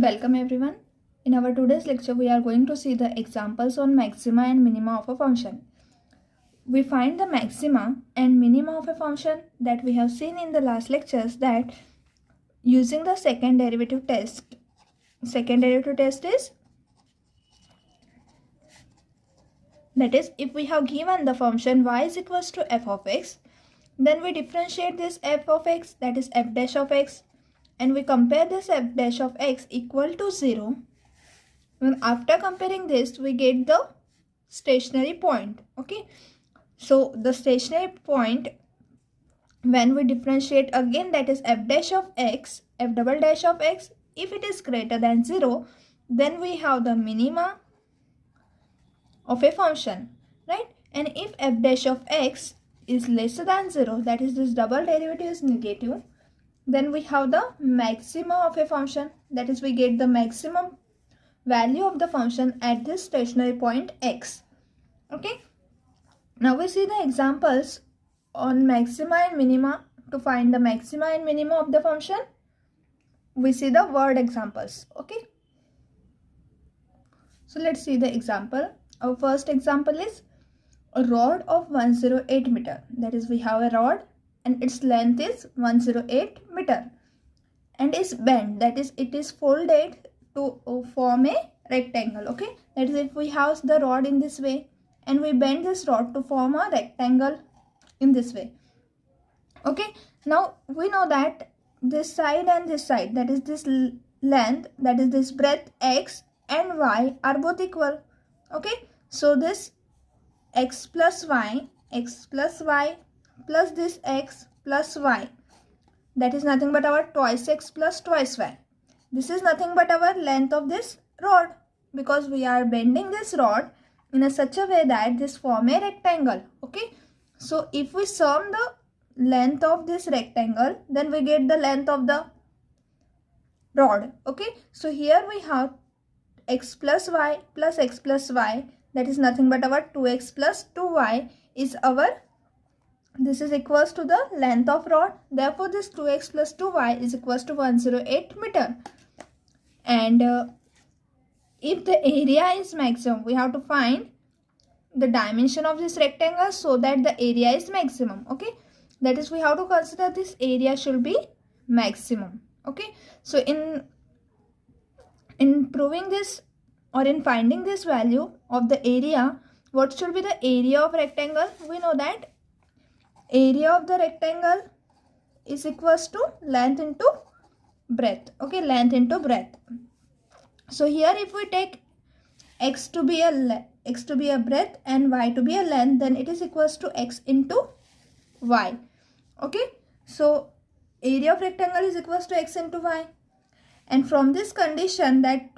Welcome everyone. In our today's lecture, we are going to see the examples on maxima and minima of a function. We find the maxima and minima of a function that we have seen in the last lectures, that using the second derivative test. Second derivative test is, that is, if we have given the function y is equals to f of x, then we differentiate this f of x, that is f dash of x, and we compare this f dash of x equal to 0. And after comparing this, we get the stationary point. Okay, so the stationary point, when we differentiate again, that is f dash of x, f double dash of x, if it is greater than 0, then we have the minima of a function, right? And if f dash of x is lesser than 0, that is this double derivative is negative, then we have the maxima of a function, that is we get the maximum value of the function at this stationary point x. Okay, now we see the examples on maxima and minima. To find the maxima and minima of the function, we see the word examples. Okay, so let's see the example. Our first example is a rod of 108 meter. That is, we have a rod and its length is 108 meter and is bent, that is it is folded to form a rectangle. Okay, that is, if we have the rod in this way and we bend this rod to form a rectangle in this way. Okay, now we know that this side and this side, that is this length, that is this breadth x and y are both equal. Okay, so this x plus y plus this x plus y, that is nothing but our twice x plus twice y. This is nothing but our length of this rod, because we are bending this rod in such a way that this form a rectangle. Okay, so if we sum the length of this rectangle, then we get the length of the rod. Okay, so here we have x plus y, that is nothing but our 2x plus 2y is our, this is equals to the length of rod. Therefore this 2x plus 2y is equals to 108 meter. And if the area is maximum, we have to find the dimension of this rectangle so that the area is maximum. Okay, that is, we have to consider this area should be maximum. Okay, so in proving this or in finding this value of the area, what should be the area of rectangle? We know that area of the rectangle is equals to length into breadth. Okay, length into breadth. So here if we take x to be a breadth and y to be a length, then it is equals to x into y. Okay, so area of rectangle is equals to x into y, and from this condition that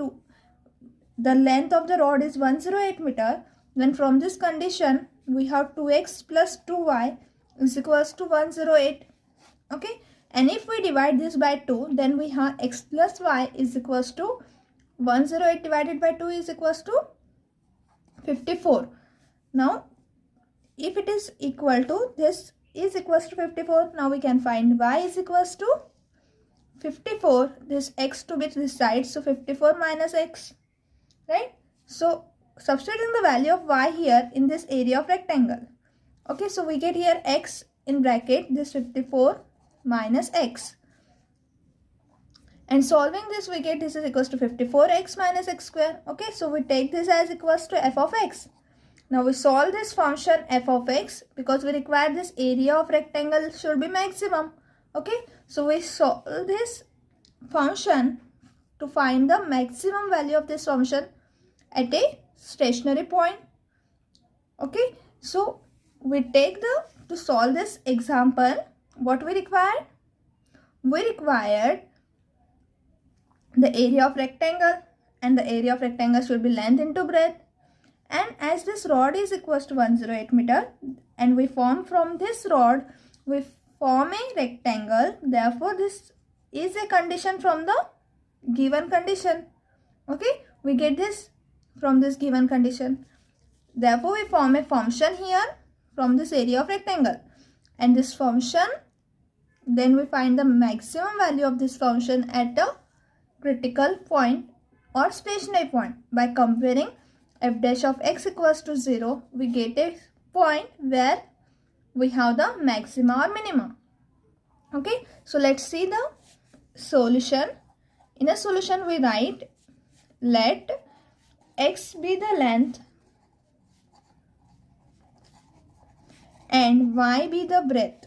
the length of the rod is 108 meter, then from this condition we have 2x plus 2y is equals to 108. Okay, and if we divide this by 2, then we have x plus y is equals to 108 divided by 2 is equals to 54. Now if it is equal to, this is equals to 54, now we can find y is equals to 54, this x to be this side, so 54 minus x, right? So substituting the value of y here in this area of rectangle. Okay, so we get here x in bracket this 54 minus x, and solving this we get this is equals to 54x minus x square. Okay, so we take this as equals to f of x. Now we solve this function f of x because we require this area of rectangle should be maximum. Okay, so we solve this function to find the maximum value of this function at a stationary point. Okay, so we take to solve this example, what we required? We required the area of rectangle, and the area of rectangle should be length into breadth. And as this rod is equals to 108 meter and we form from this rod, we form a rectangle. Therefore this is a condition from the given condition. Okay, we get this from this given condition. Therefore we form a function here from this area of rectangle, and this function, then we find the maximum value of this function at the critical point or stationary point. By comparing f dash of x equals to 0, we get a point where we have the maxima or minima. Okay, so let's see the solution. In a solution we write, let x be the length and y be the breadth.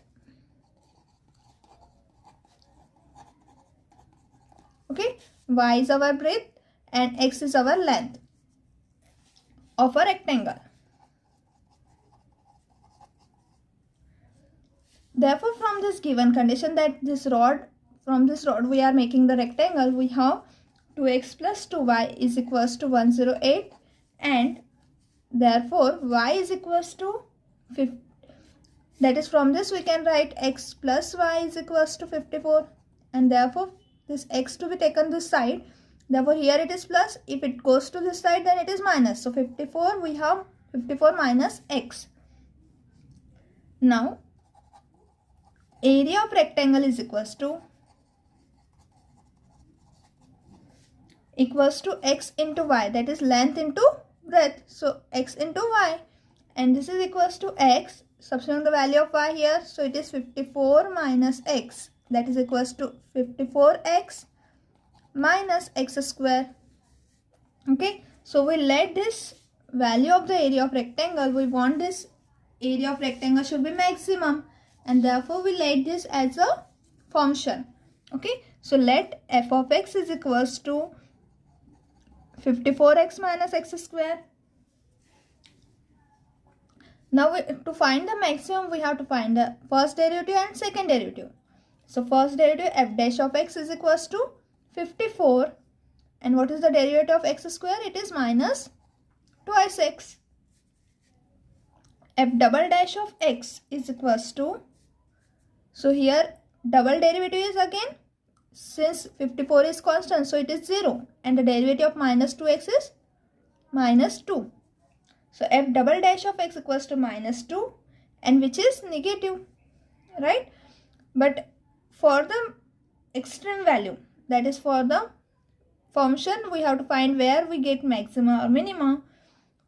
Okay, y is our breadth and x is our length of a rectangle. Therefore, from this given condition that from this rod we are making the rectangle, we have 2x plus 2y is equals to 108, and therefore y is equals to 50. That is, from this we can write x plus y is equals to 54, and therefore this x to be taken this side. Therefore here it is plus. If it goes to this side, then it is minus. So 54, we have 54 minus x. Now area of rectangle is equals to x into y, that is length into breadth. So x into y, and this is equals to x. Substituting the value of y here, so it is 54 minus x, that is equals to 54x minus x square. Okay, so we let this value of the area of rectangle, we want this area of rectangle should be maximum, and therefore we let this as a function. Okay, so let f of x is equals to 54x minus x square. Now to find the maximum, we have to find the first derivative and second derivative. So first derivative, f dash of x is equals to 54, and what is the derivative of x square? It is minus twice x. F double dash of x is equals to, so here double derivative is again, since 54 is constant, so it is 0, and the derivative of minus 2x is minus 2. So f double dash of x equals to minus 2, and which is negative, right? But for the extreme value, that is for the function, we have to find where we get maxima or minima.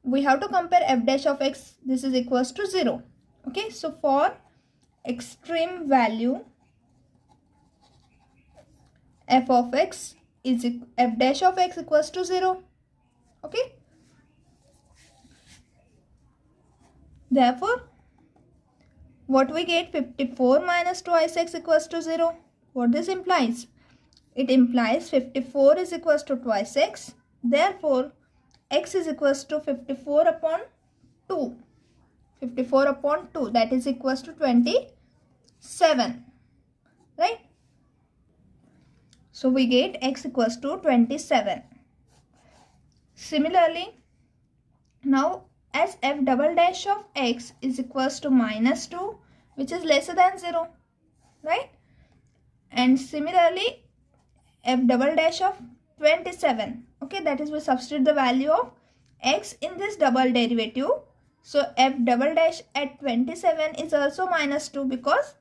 We have to compare f dash of x, this is equals to 0. Okay, so for extreme value, f of x is f dash of x equals to 0. Okay, therefore what we get, 54 minus twice x equals to 0. What this implies? It implies 54 is equals to twice x. Therefore x is equals to 54 upon 2. 54 upon 2, that is equals to 27, right? So we get x equals to 27. Similarly, now as f double dash of x is equals to minus 2, which is lesser than 0, right? And similarly, f double dash of 27, okay, that is we substitute the value of x in this double derivative. So f double dash at 27 is also minus 2, because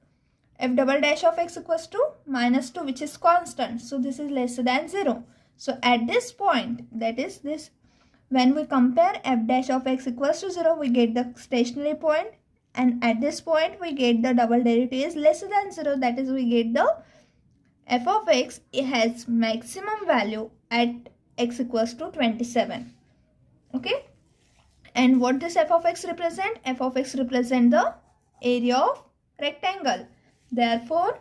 f double dash of x equals to minus 2, which is constant. So this is lesser than 0. So at this point, that is this, when we compare f dash of x equals to 0, we get the stationary point, and at this point we get the double derivative is lesser than 0, that is we get the f of x, it has maximum value at x equals to 27. Okay, and what this f of x represent? F of x represent the area of rectangle. Therefore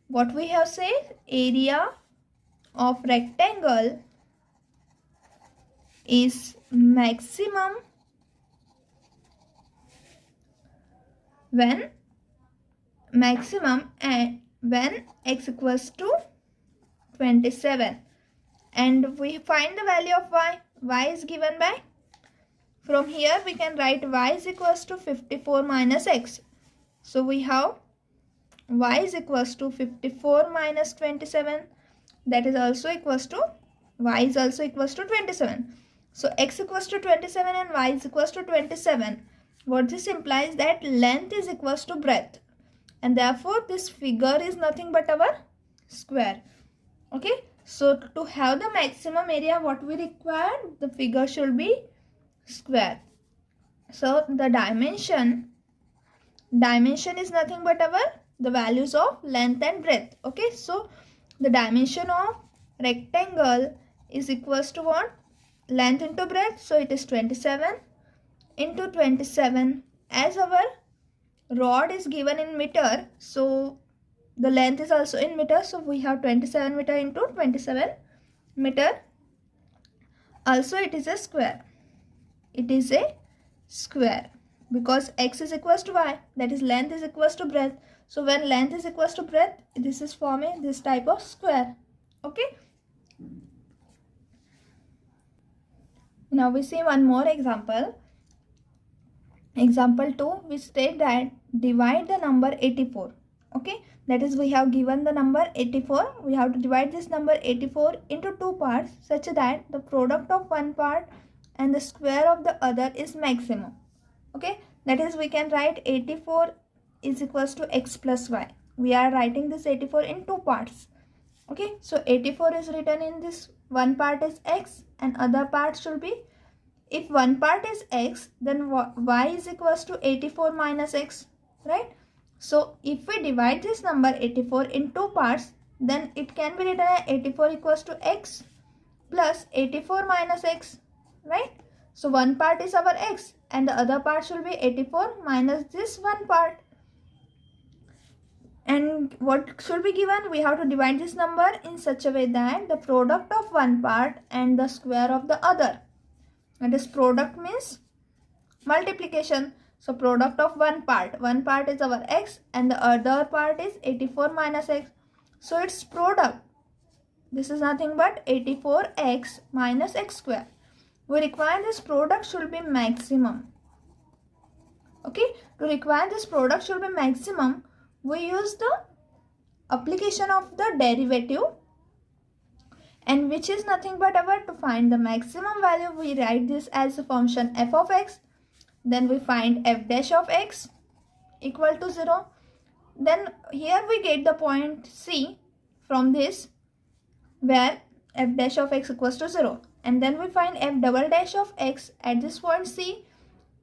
what we have said, area of rectangle is maximum when x equals to 27, and we find the value of y. Y is given by, from here we can write y is equals to 54 minus x. So we have y is equals to 54 minus 27, that is also equals to, y is also equals to 27. So x equals to 27 and y is equals to 27. What this implies, that length is equals to breadth, and therefore this figure is nothing but our square. Okay, So to have the maximum area, what we require, the figure should be square. So the dimension is nothing but the values of length and breadth. Okay, so the dimension of rectangle is equals to what? Length into breadth. So it is 27 into 27. As our rod is given in meter, so the length is also in meter. So we have 27 meter into 27 meter. Also it is a square. It is a square because x is equals to y, that is length is equals to breadth. So when length is equals to breadth, this is forming this type of square. Okay. Now we see one more example. Example 2, we state that divide the number 84. Okay, that is we have given the number 84. We have to divide this number 84 into two parts such that the product of one part and the square of the other is maximum. Okay, that is we can write 84 is equals to x plus y. We are writing this 84 in two parts. Okay, so 84 is written in this one part is x and other part should be, if one part is x, then y is equals to 84 minus x, right? So if we divide this number 84 in two parts, then it can be written as 84 equals to x plus 84 minus x, right? So one part is our x and the other part should be 84 minus this one part. And what should be given? We have to divide this number in such a way that the product of one part and the square of the other. That is, product means multiplication. So product of one part is our x and the other part is 84 minus x. So its product, this is nothing but 84x minus x square. We require this product should be maximum. Okay, to require this product should be maximum, we use the application of the derivative, and which is nothing but to find the maximum value, we write this as a function f of x. Then we find f dash of x equal to 0. Then here we get the point C from this, where f dash of x equals to 0. And then we find f double dash of x at this point C.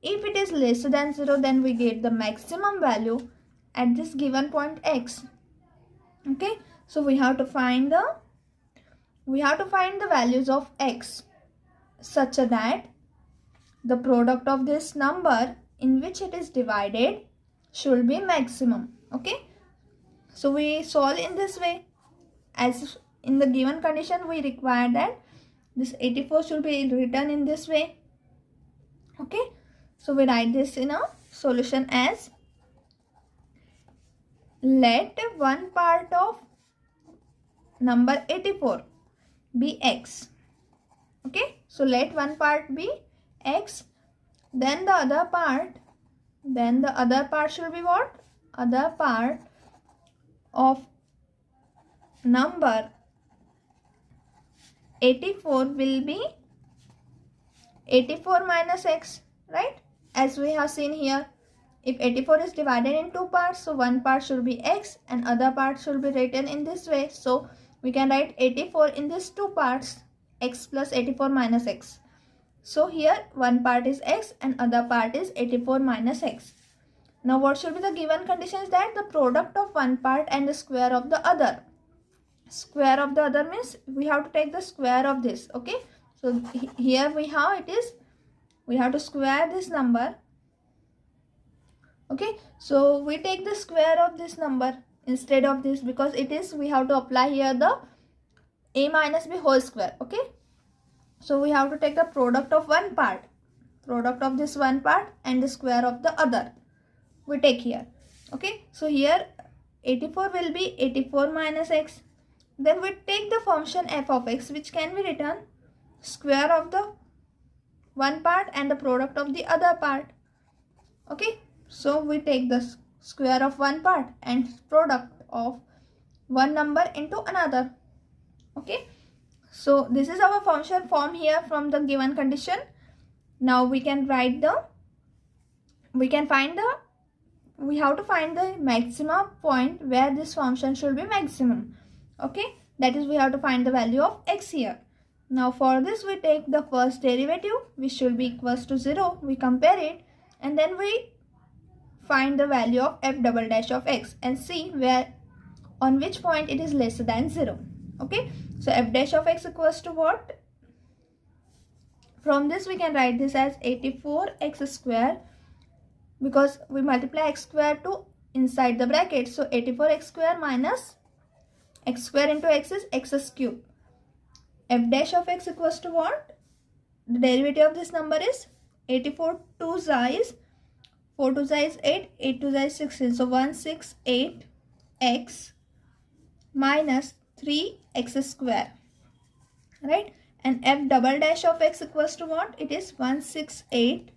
If it is less than 0, then we get the maximum value at this given point x. Okay, so we have to find the values of x such that the product of this number in which it is divided should be maximum. Okay, so we solve in this way. As in the given condition, we require that this 84 should be written in this way. Okay, so we write this in a solution as, let one part of number 84 be x. Okay, so let one part be x, then the other part should be what? Other part of number 84 will be 84 minus x, right? As we have seen here, if 84 is divided in two parts, so one part should be x and other part should be written in this way. So we can write 84 in these two parts, x plus 84 minus x. So here one part is x and other part is 84 minus x. Now what should be the given condition is that the product of one part and the square of the other. Square of the other means we have to take the square of this. Okay, so here we have we have to square this number. Okay, so we take the square of this number instead of this, because it is, we have to apply here the a minus b whole square. Okay, so we have to take the product of one part, product of this one part and the square of the other we take here. Okay, so here 84 will be 84 minus x. Then we take the function f of x, which can be written square of the one part and the product of the other part. Okay, so we take the square of one part and product of one number into another. Okay, so this is our function form here from the given condition. Now we can write we have to find the maximum point where this function should be maximum. Okay, That is, we have to find the value of x here. Now for this we take the first derivative, which should be equals to 0. We compare it and then we find the value of f double dash of x and see where on which point it is lesser than 0. Okay, so f dash of x equals to what? From this we can write this as 84x square, because we multiply x square to inside the bracket. So 84x square minus x square into x is x cube. F dash of x equals to what? The derivative of this number is 84 2 is 4 2 is 8, 8 2 is 16. So 168x minus 3x square, right? And f double dash of x equals to what? It is 168.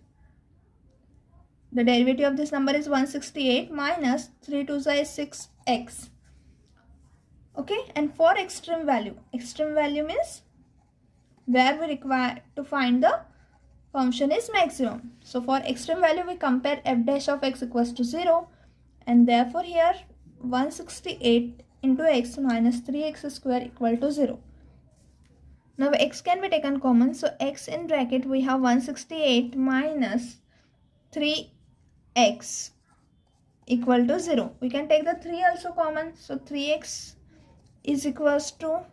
The derivative of this number is 168 minus 3 2 is 6x. Okay, and for extreme value means where we require to find the function is maximum. So for extreme value we compare f dash of x equals to 0, and therefore here 168 into x minus 3x square equal to 0. Now x can be taken common, so x in bracket we have 168 minus 3x equal to 0. We can take the 3 also common, so 3x is equals to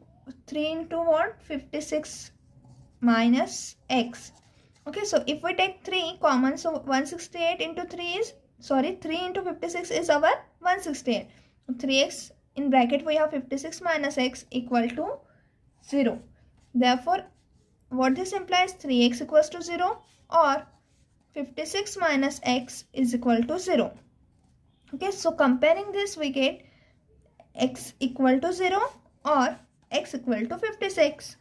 3 into what? 56 minus x. Okay, so if we take 3 common, so 168 into 3 is, 3 into 56 is our 168. 3x in bracket we have 56 minus x equal to 0. Therefore, what this implies, 3x equals to 0 or 56 minus x is equal to 0. Okay, so comparing this we get x equal to 0 or x equal to 56.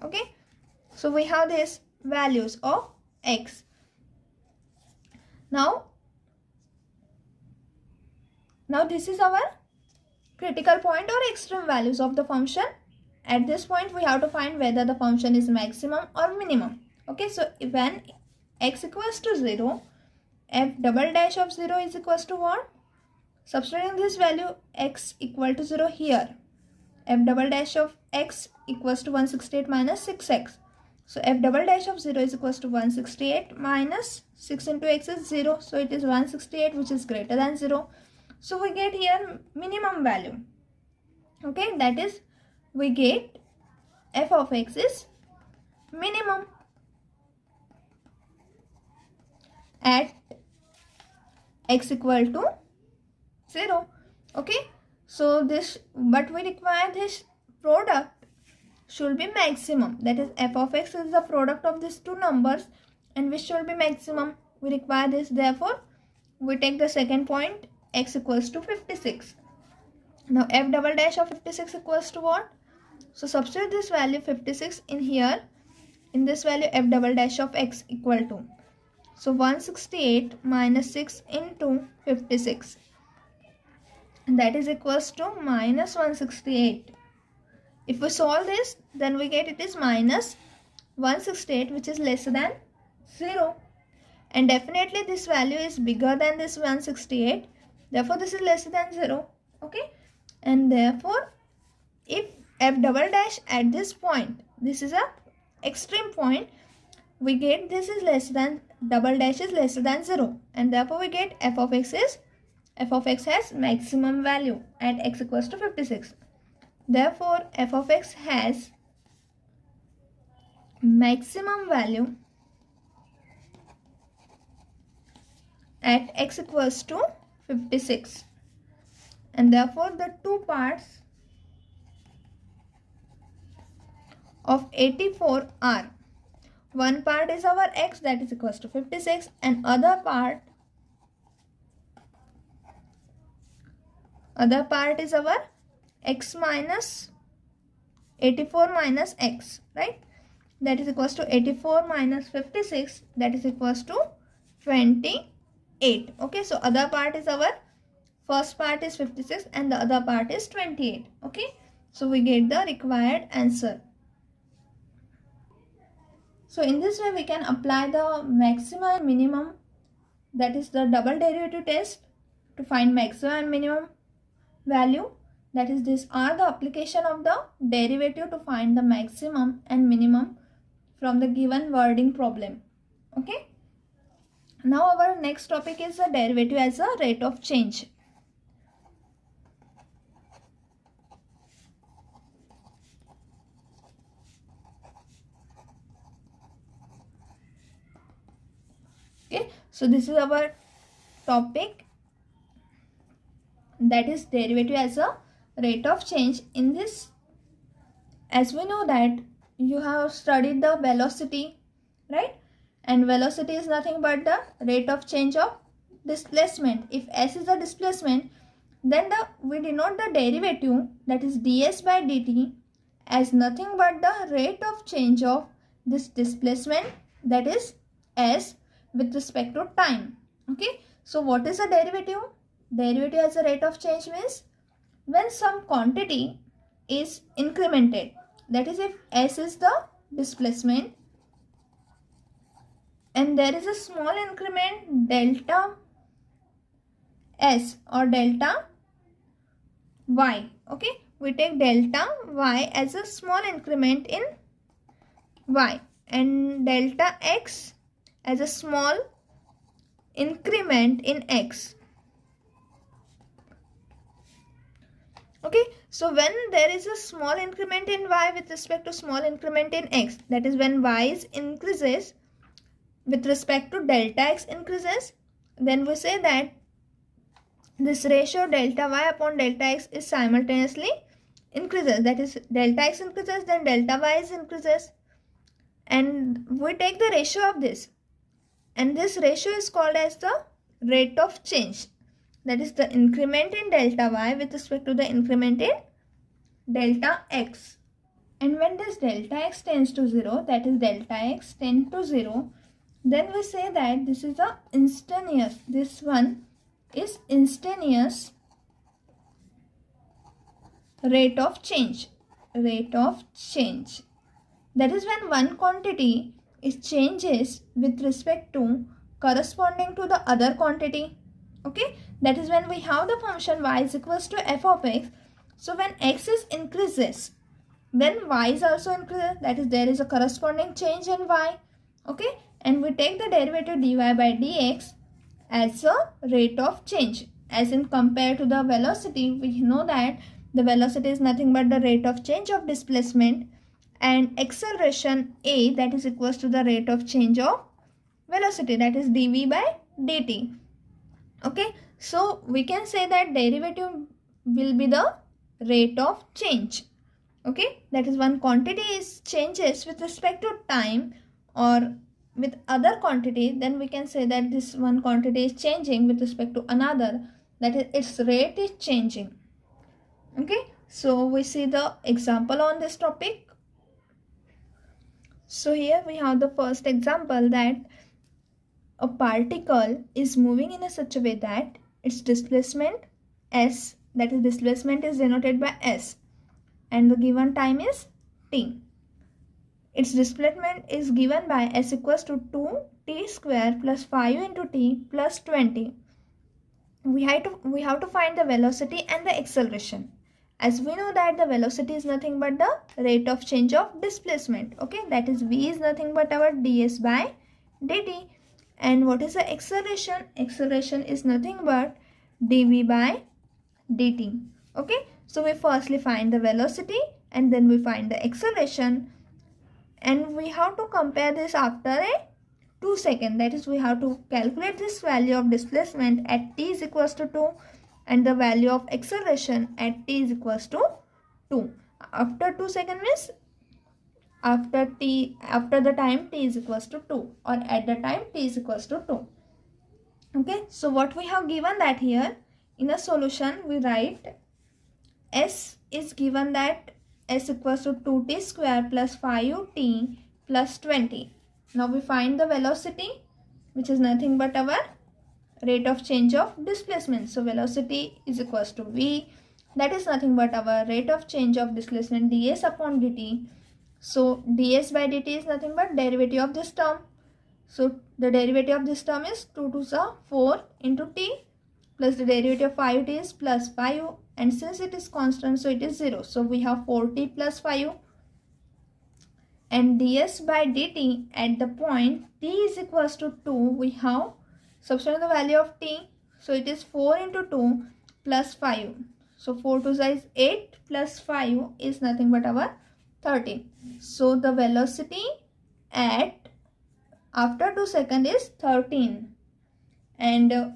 Okay, so we have these values of x. Now this is our critical point or extreme values of the function. At this point we have to find whether the function is maximum or minimum. Okay, so when x equals to 0, f double dash of 0 is equals to what? Substituting this value x equal to 0 here, f double dash of x equals to 168 minus 6x. So f double dash of 0 is equals to 168 minus 6 into x is 0. So it is 168, which is greater than 0. So we get here minimum value. Okay, that is, we get f of x is minimum at x equal to 0. Okay, so this, but we require this product should be maximum. That is, f of x is the product of these two numbers and which should be maximum. We require this. Therefore, we take the second point, x equals to 56. Now f double dash of 56 equals to what? So substitute this value 56 in here. In this value, f double dash of x equal to, so 168 minus 6 into 56. And that is equals to minus 168. If we solve this, then we get it is minus 168, which is lesser than 0. And definitely this value is bigger than this 168. Therefore, this is lesser than 0. Okay. And therefore, if f double dash at this point, this is a extreme point, we get this is less than, double dash is lesser than 0. And therefore, we get f of x has maximum value at x equals to 56. Therefore, f of x has maximum value at x equals to 56. And therefore, the two parts of 84 are, one part is our x, that is equals to 56, and other part is our x minus 84 minus x, right? That is equals to 84 minus 56, that is equals to 28. Okay, so other part is our, first part is 56 and the other part is 28. Okay, so we get the required answer. So in this way we can apply the maximum and minimum, that is the double derivative test, to find maximum and minimum value That is, these are the application of the derivative to find the maximum and minimum from the given wording problem. Okay. Now our next topic is the derivative as a rate of change. Okay, so this is our topic, that is derivative as a rate of change. In this, as we know that you have studied the velocity, right? And velocity is nothing but the rate of change of displacement. If s is the displacement, then we denote the derivative, that is ds by dt, as nothing but the rate of change of this displacement, that is s, with respect to time. Okay, so what is the derivative? Derivative as a rate of change means when some quantity is incremented, that is, if s is the displacement and there is a small increment delta s or delta y. Okay, we take delta y as a small increment in y and delta x as a small increment in x. Okay, so when there is a small increment in y with respect to small increment in x, that is when y is increases with respect to delta x increases, then we say that this ratio delta y upon delta x is simultaneously increases. That is, delta x increases, then delta y is increases, and we take the ratio of this, and this ratio is called as the rate of change. That is the increment in delta y with respect to the increment in delta x. And when this delta x tends to 0, that is delta x tends to 0, then we say that this is a instantaneous, this one is instantaneous rate of change. Rate of change. That is when one quantity is changes with respect to corresponding to the other quantity. Okay, that is when we have the function y is equals to f of x. So when x is increases, then y is also increases, that is there is a corresponding change in y. Okay, and we take the derivative dy by dx as a rate of change. As in compared to the velocity, we know that the velocity is nothing but the rate of change of displacement, and acceleration a, that is equals to the rate of change of velocity, that is dv by dt. Okay, so we can say that derivative will be the rate of change. Okay, that is one quantity is changes with respect to time or with other quantity, then we can say that this one quantity is changing with respect to another, that is its rate is changing. Okay, so we see the example on this topic. So here we have the first example, that a particle is moving in such a way that its displacement s, that is displacement is denoted by s, and the given time is t. Its displacement is given by s equals to 2t square plus 5 into t plus 20. We have to find the velocity and the acceleration. As we know that the velocity is nothing but the rate of change of displacement. Okay, that is v is nothing but our ds by dt. And what is the acceleration? Acceleration is nothing but dv by dt. Okay, so we firstly find the velocity and then we find the acceleration, and we have to compare this after a 2 seconds. That is, we have to calculate this value of displacement at t is equals to 2 and the value of acceleration at t is equals to 2. After 2 seconds means after the time t is equals to 2, or at the time t is equals to 2. Okay, so what we have given that here in a solution, we write s is given that s equals to 2t square plus 5t plus 20. Now we find the velocity, which is nothing but our rate of change of displacement. So velocity is equals to v, that is nothing but our rate of change of displacement ds upon dt. So ds by dt is nothing but derivative of this term. So the derivative of this term is 2 to the 4 into t plus the derivative of 5 it is plus 5, and since it is constant so it is 0. So we have 4t plus 5, and ds by dt at the point t is equals to 2, we have substitute the value of t. So it is 4 into 2 plus 5. So 4 to is 8 plus 5 is nothing but our 13. So the velocity at after 2 seconds is 13. And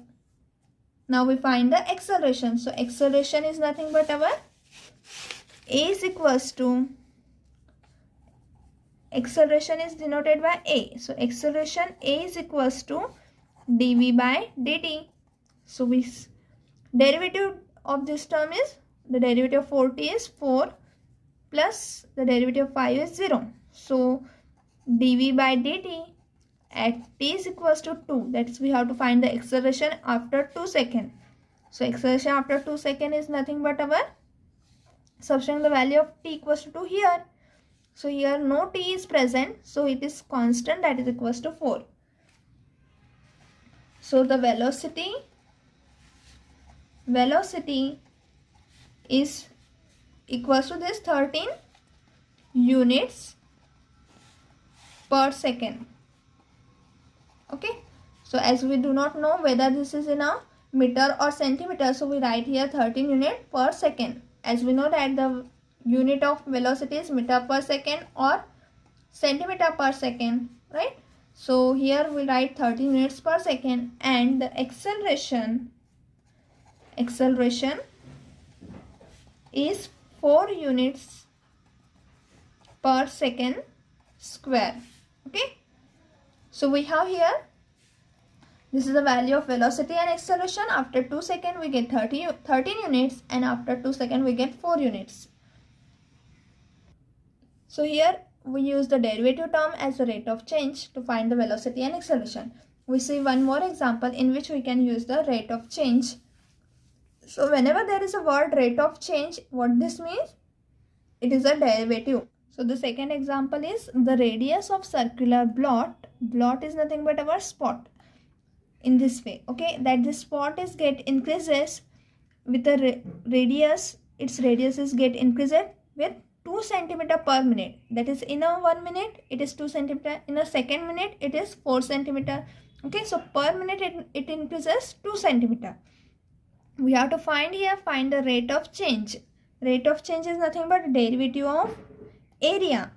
now we find the acceleration. So acceleration is nothing but our a is equals to, acceleration is denoted by a. So acceleration a is equals to dv by dt. So we derivative of this term is, the derivative of 4t is 4 plus the derivative of 5 is 0. So dv by dt at t is equals to 2. That is, we have to find the acceleration after 2 seconds. So acceleration after 2 seconds is nothing but our substituting the value of t equals to 2 here. So here no t is present, so it is constant, that is equals to 4. So the velocity is equals to this 13 units per second. Okay, so as we do not know whether this is in a meter or centimeter, so we write here 13 unit per second. As we know that the unit of velocity is meter per second or centimeter per second, right? So here we write 13 units per second, and the acceleration is 4 units per second square. Okay, so we have here, this is the value of velocity and acceleration. After 2 seconds we get 13 units, and after 2 seconds we get 4 units. So here we use the derivative term as the rate of change to find the velocity and acceleration. We see one more example in which we can use the rate of change. So whenever there is a word rate of change, what this means? It is a derivative. So the second example is the radius of circular blot. Blot is nothing but our spot. In this way, okay, that the spot is get increases with the radius. Its radius is get increased with 2 centimeter per minute. That is, in a 1 minute it is 2 centimeter. In a second minute it is 4 centimeter. Okay, so per minute it increases 2 centimeter. We have to find the rate of change. Rate of change is nothing but derivative of area.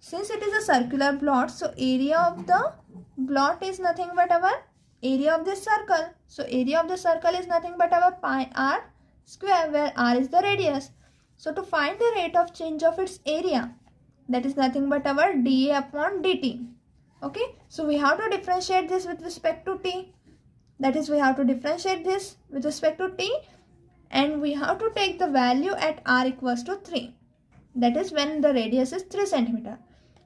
Since it is a circular blot, so area of the blot is nothing but our area of this circle. So area of the circle is nothing but our pi r square, where r is the radius. So to find the rate of change of its area, that is nothing but our dA upon dt. Okay, so we have to differentiate this with respect to t. That is, we have to differentiate this with respect to t, and we have to take the value at r equals to 3. That is when the radius is 3 centimeter.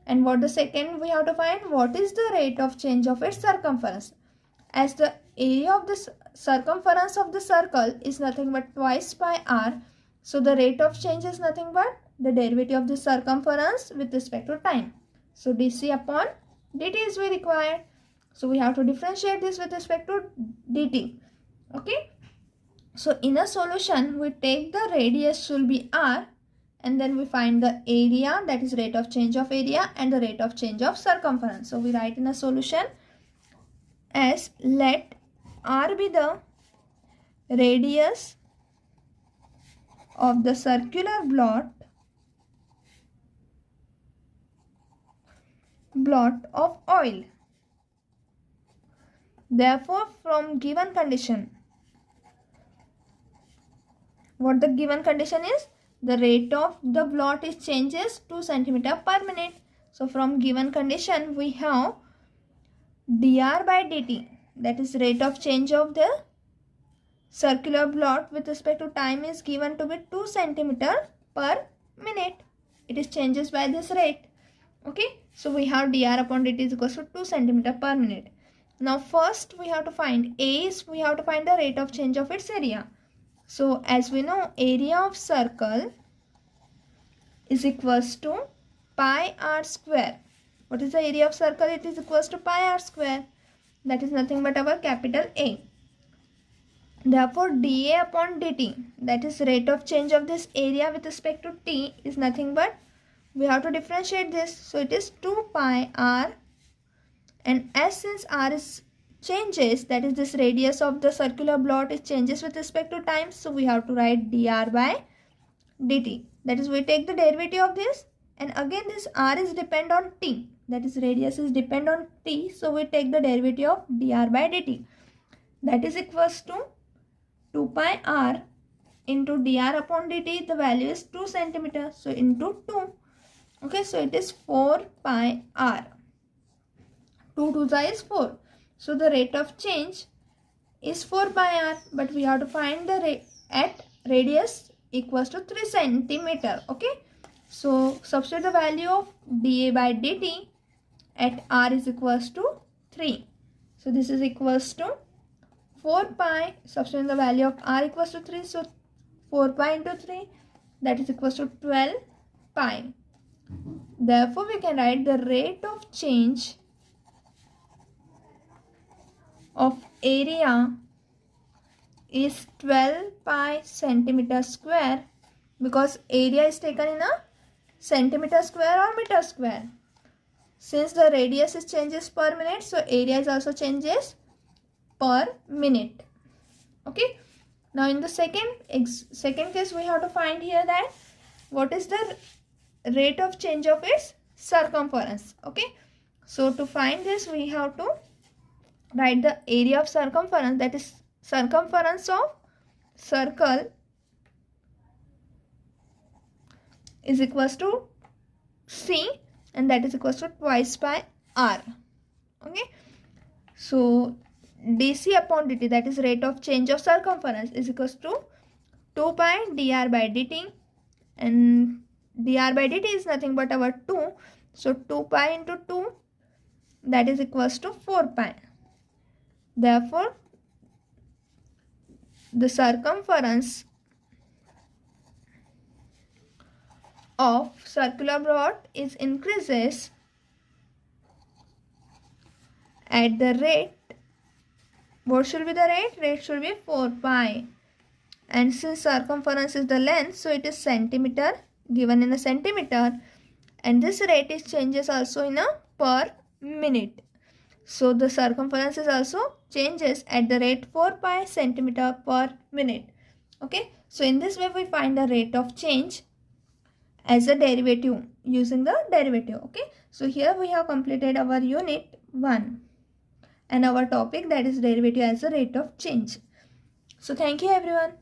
And what the second we have to find, what is the rate of change of its circumference. As the area of the circumference of the circle is nothing but twice pi r, so the rate of change is nothing but the derivative of the circumference with respect to time. So dc upon dt is we required. So we have to differentiate this with respect to dt. Okay. So in a solution, we take the radius should be r, and then we find the area, that is rate of change of area, and the rate of change of circumference. So we write in a solution as, let r be the radius of the circular blot of oil. Therefore, from given condition, what the given condition is, the rate of the blot is changes 2 centimeter per minute. So from given condition we have dr by dt, that is rate of change of the circular blot with respect to time is given to be 2 centimeter per minute. It is changes by this rate. Okay, so we have dr upon dt is equals to 2 centimeter per minute. Now first we have to find A is, we have to find the rate of change of its area. So as we know, area of circle is equals to pi r square. What is the area of circle? It is equals to pi r square. That is nothing but our capital A. Therefore, dA upon dt, that is rate of change of this area with respect to t, is nothing but, we have to differentiate this. So it is 2 pi r, and as since r is changes, that is this radius of the circular blot is changes with respect to time, so we have to write dr by dt. That is, we take the derivative of this, and again this r is depend on t, that is radius is depend on t, so we take the derivative of dr by dt. That is equals to 2 pi r into dr upon dt, the value is 2 centimeter, so into 2. Okay, so it is 4 pi r. 2 to the is 4. So the rate of change is 4 pi r, but we have to find the rate at radius equals to 3 centimeter. Okay, so substitute the value of dA by dt at r is equals to 3. So this is equals to 4 pi, substitute the value of r equals to 3. So 4 pi into 3, that is equals to 12 pi. Therefore, we can write the rate of change of area is 12 pi centimeter square, because area is taken in a centimeter square or meter square. Since the radius is changes per minute, so area is also changes per minute. Okay. Now in the second case, we have to find here that what is the rate of change of its circumference. Okay. So to find this, we have to write the area of circumference, that is circumference of circle is equals to c, and that is equals to twice pi r. Okay. So dc upon dt, that is rate of change of circumference, is equals to 2 pi dr by dt, and dr by dt is nothing but our 2. So 2 pi into 2, that is equals to 4 pi. Therefore, the circumference of circular blot is increases at the rate, what should be the rate? Rate should be 4 pi. And since circumference is the length, so it is centimeter, given in a centimeter, and this rate is changes also in a per minute. So the circumference is also changes at the rate 4 pi centimeter per minute. Okay, so in this way we find the rate of change as a derivative, using the derivative. Okay, so here we have completed our unit 1 and our topic, that is derivative as a rate of change. So thank you everyone.